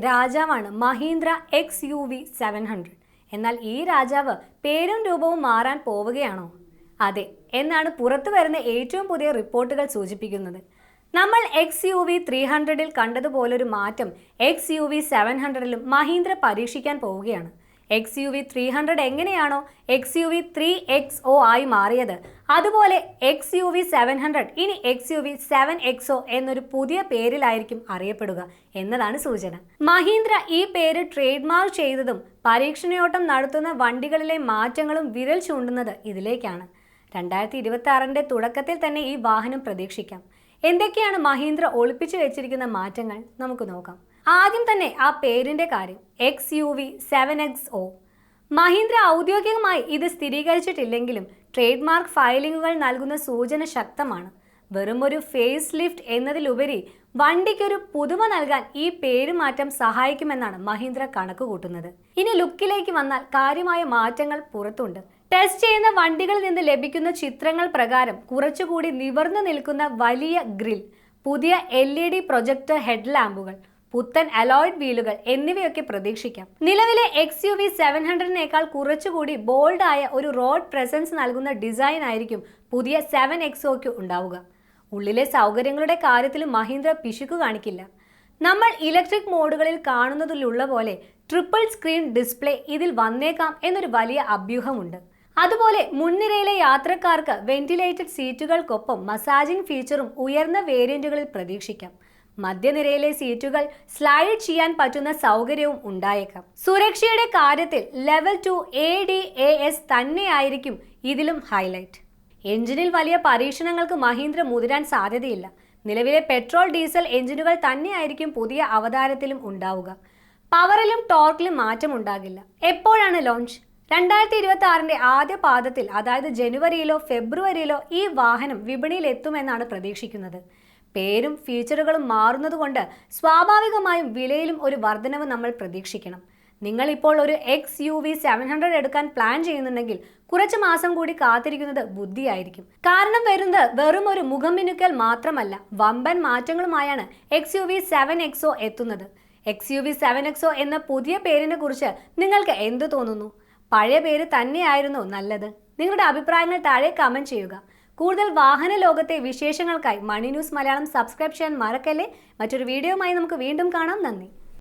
രാജാവാണ് മഹീന്ദ്ര XUV700. എന്നാൽ ഈ രാജാവ് പേരും രൂപവും മാറാൻ പോവുകയാണോ? അതെ എന്നാണ് പുറത്തു വരുന്ന ഏറ്റവും പുതിയ റിപ്പോർട്ടുകൾ സൂചിപ്പിക്കുന്നത്. നമ്മൾ XUV300ൽ കണ്ടതുപോലൊരു മാറ്റം XUV700ലും മഹീന്ദ്ര പരീക്ഷിക്കാൻ പോവുകയാണ്. XUV300 എങ്ങനെയാണോ XUV3XO ആയി മാറിയത്, അതുപോലെ XUV700 ഇനി XUV7XO എന്നൊരു പുതിയ പേരിലായിരിക്കും അറിയപ്പെടുക എന്നതാണ് സൂചന. മഹീന്ദ്ര ഈ പേര് ട്രേഡ് മാർക്ക് ചെയ്തതും പരീക്ഷണയോട്ടം നടത്തുന്ന വണ്ടികളിലെ മാറ്റങ്ങളും വിരൽ ചൂണ്ടുന്നത് ഇതിലേക്കാണ്. 2026ന്റെ തുടക്കത്തിൽ തന്നെ ഈ വാഹനം പ്രതീക്ഷിക്കാം. എന്തൊക്കെയാണ് മഹീന്ദ്ര ഒളിപ്പിച്ചു വെച്ചിരിക്കുന്ന മാറ്റങ്ങൾ നമുക്ക് നോക്കാം. ആദ്യം തന്നെ ആ പേരിന്റെ കാര്യം, XUV7XO. മഹീന്ദ്ര ഔദ്യോഗികമായി ഇത് സ്ഥിരീകരിച്ചിട്ടില്ലെങ്കിലും ട്രേഡ് മാർക്ക് ഫയലിംഗുകൾ നൽകുന്ന സൂചന ശക്തമാണ്. വെറും ഒരു ഫേസ് ലിഫ്റ്റ് എന്നതിലുപരി വണ്ടിക്കൊരു പുതുമ നൽകാൻ ഈ പേരുമാറ്റം സഹായിക്കുമെന്നാണ് മഹീന്ദ്ര കണക്കുകൂട്ടുന്നത്. ഇനി ലുക്കിലേക്ക് വന്നാൽ കാര്യമായ മാറ്റങ്ങൾ പുറത്തുണ്ട്. ടെസ്റ്റ് ചെയ്യുന്ന വണ്ടികളിൽ നിന്ന് ലഭിക്കുന്ന ചിത്രങ്ങൾ പ്രകാരം കുറച്ചുകൂടി നിവർന്നു നിൽക്കുന്ന വലിയ ഗ്രിൽ, പുതിയ LED പ്രൊജക്ടർ ഹെഡ് ലാമ്പുകൾ, പുത്തൻ അലോയ്ഡ് വീലുകൾ എന്നിവയൊക്കെ പ്രതീക്ഷിക്കാം. നിലവിലെ XUV700നേക്കാൾ കുറച്ചുകൂടി ബോൾഡായ ഒരു റോഡ് പ്രസൻസ് നൽകുന്ന ഡിസൈൻ ആയിരിക്കും പുതിയ 7XOയ്ക്ക് ഉണ്ടാവുക. ഉള്ളിലെ സൗകര്യങ്ങളുടെ കാര്യത്തിൽ മഹീന്ദ്ര പിശുക്ക് കാണിക്കില്ല. നമ്മൾ ഇലക്ട്രിക് മോഡുകളിൽ കാണുന്നതിലുള്ള പോലെ ട്രിപ്പിൾ സ്ക്രീൻ ഡിസ്പ്ലേ ഇതിൽ വന്നേക്കാം എന്നൊരു വലിയ അഭ്യൂഹമുണ്ട്. അതുപോലെ മുൻനിരയിലെ യാത്രക്കാർക്ക് വെന്റിലേറ്റഡ് സീറ്റുകൾക്കൊപ്പം മസാജിംഗ് ഫീച്ചറും ഉയർന്ന വേരിയന്റുകളിൽ പ്രതീക്ഷിക്കാം. മധ്യനിരയിലെ സീറ്റുകൾ സ്ലൈഡ് ചെയ്യാൻ പറ്റുന്ന സൗകര്യവും ഉണ്ടായേക്കാം. സുരക്ഷയുടെ കാര്യത്തിൽ ലെവൽ 2 ADAS തന്നെയായിരിക്കും ഇതിലും ഹൈലൈറ്റ്. എഞ്ചിനിൽ വലിയ പരീക്ഷണങ്ങൾക്ക് മഹീന്ദ്ര മുതിരാൻ സാധ്യതയില്ല. നിലവിലെ പെട്രോൾ ഡീസൽ എഞ്ചിനുകൾ തന്നെയായിരിക്കും പുതിയ അവതാരത്തിലും ഉണ്ടാവുക. പവറിലും ടോർക്കിലും മാറ്റം ഉണ്ടാകില്ല. എപ്പോഴാണ് ലോഞ്ച്? 2026ന്റെ ആദ്യ പാദത്തിൽ, അതായത് ജനുവരിയിലോ ഫെബ്രുവരിയിലോ ഈ വാഹനം വിപണിയിൽ എത്തുമെന്നാണ് പ്രതീക്ഷിക്കുന്നത്. പേരും ഫീച്ചറുകളും മാറുന്നതുകൊണ്ട് സ്വാഭാവികമായും വിലയിലും ഒരു വർധനവ് നമ്മൾ പ്രതീക്ഷിക്കണം. നിങ്ങൾ ഇപ്പോൾ ഒരു XUV700 എടുക്കാൻ പ്ലാൻ ചെയ്യുന്നുണ്ടെങ്കിൽ കുറച്ച് മാസം കൂടി കാത്തിരിക്കുന്നത് ബുദ്ധിയായിരിക്കും. കാരണം വരുന്നത് വെറും ഒരു മുഖമിനുക്കൽ മാത്രമല്ല, വമ്പൻ മാറ്റങ്ങളുമായാണ് XUV7XO എത്തുന്നത്. XUV7XO എന്ന പുതിയ പേരിനെ കുറിച്ച് നിങ്ങൾക്ക് എന്ത് തോന്നുന്നു? പഴയ പേര് തന്നെയായിരുന്നോ നല്ലത്? നിങ്ങളുടെ അഭിപ്രായങ്ങൾ താഴെ കമന്റ് ചെയ്യുക. കൂടുതൽ വാഹന ലോകത്തെ വിശേഷങ്ങൾക്കായി മണി ന്യൂസ് മലയാളം സബ്സ്ക്രൈബ് ചെയ്യാൻ മറക്കല്ലേ. മറ്റൊരു വീഡിയോയുമായി നമുക്ക് വീണ്ടും കാണാം. നന്ദി.